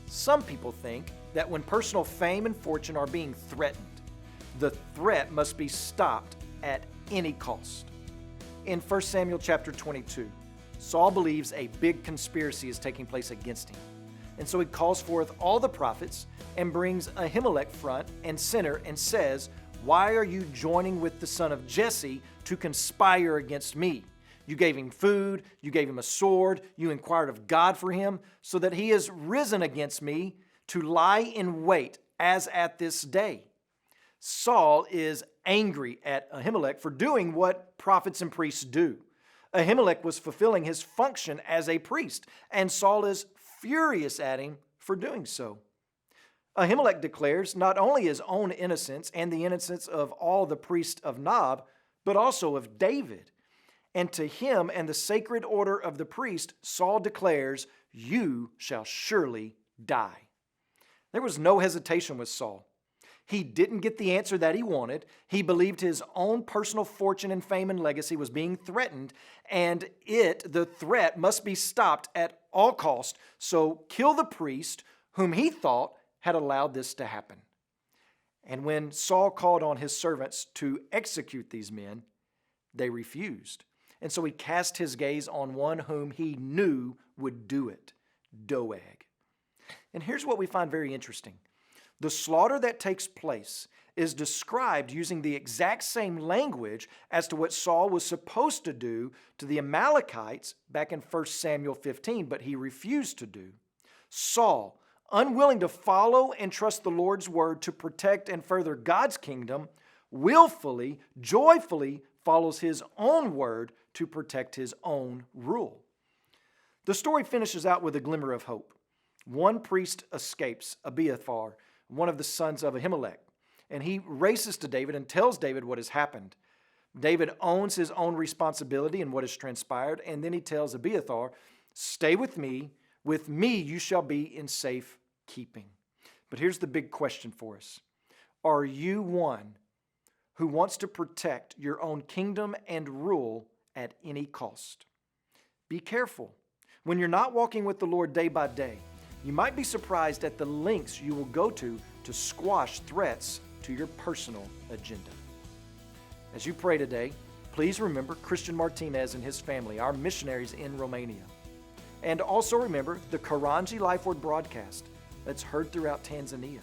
Some people think that when personal fame and fortune are being threatened, the threat must be stopped at any cost. In 1 Samuel chapter 22, Saul believes a big conspiracy is taking place against him. And so he calls forth all the prophets and brings Ahimelech front and center and says, "Why are you joining with the son of Jesse to conspire against me? You gave him food, you gave him a sword, you inquired of God for him, so that he has risen against me to lie in wait as at this day." Saul is angry at Ahimelech for doing what prophets and priests do. Ahimelech was fulfilling his function as a priest, and Saul is furious at him for doing so. Ahimelech declares not only his own innocence and the innocence of all the priests of Nob, but also of David. And to him and the sacred order of the priest, Saul declares, "You shall surely die." There was no hesitation with Saul. He didn't get the answer that he wanted. He believed his own personal fortune and fame and legacy was being threatened, and the threat must be stopped at all cost. So kill the priest whom he thought had allowed this to happen. And when Saul called on his servants to execute these men, they refused. And so he cast his gaze on one whom he knew would do it, Doeg. And here's what we find very interesting. The slaughter that takes place is described using the exact same language as to what Saul was supposed to do to the Amalekites back in 1 Samuel 15, but he refused to do. Saul, unwilling to follow and trust the Lord's word to protect and further God's kingdom, willfully, joyfully follows his own word to protect his own rule. The story finishes out with a glimmer of hope. One priest escapes, Abiathar, one of the sons of Ahimelech, and he races to David and tells David what has happened. David owns his own responsibility in what has transpired, and then he tells Abiathar, "Stay with me you shall be in safe keeping." But here's the big question for us. Are you one who wants to protect your own kingdom and rule at any cost? Be careful. When you're not walking with the Lord day by day, you might be surprised at the lengths you will go to squash threats to your personal agenda. As you pray today, please remember Christian Martinez and his family, our missionaries in Romania. And also remember the Karanji Life Word broadcast that's heard throughout Tanzania.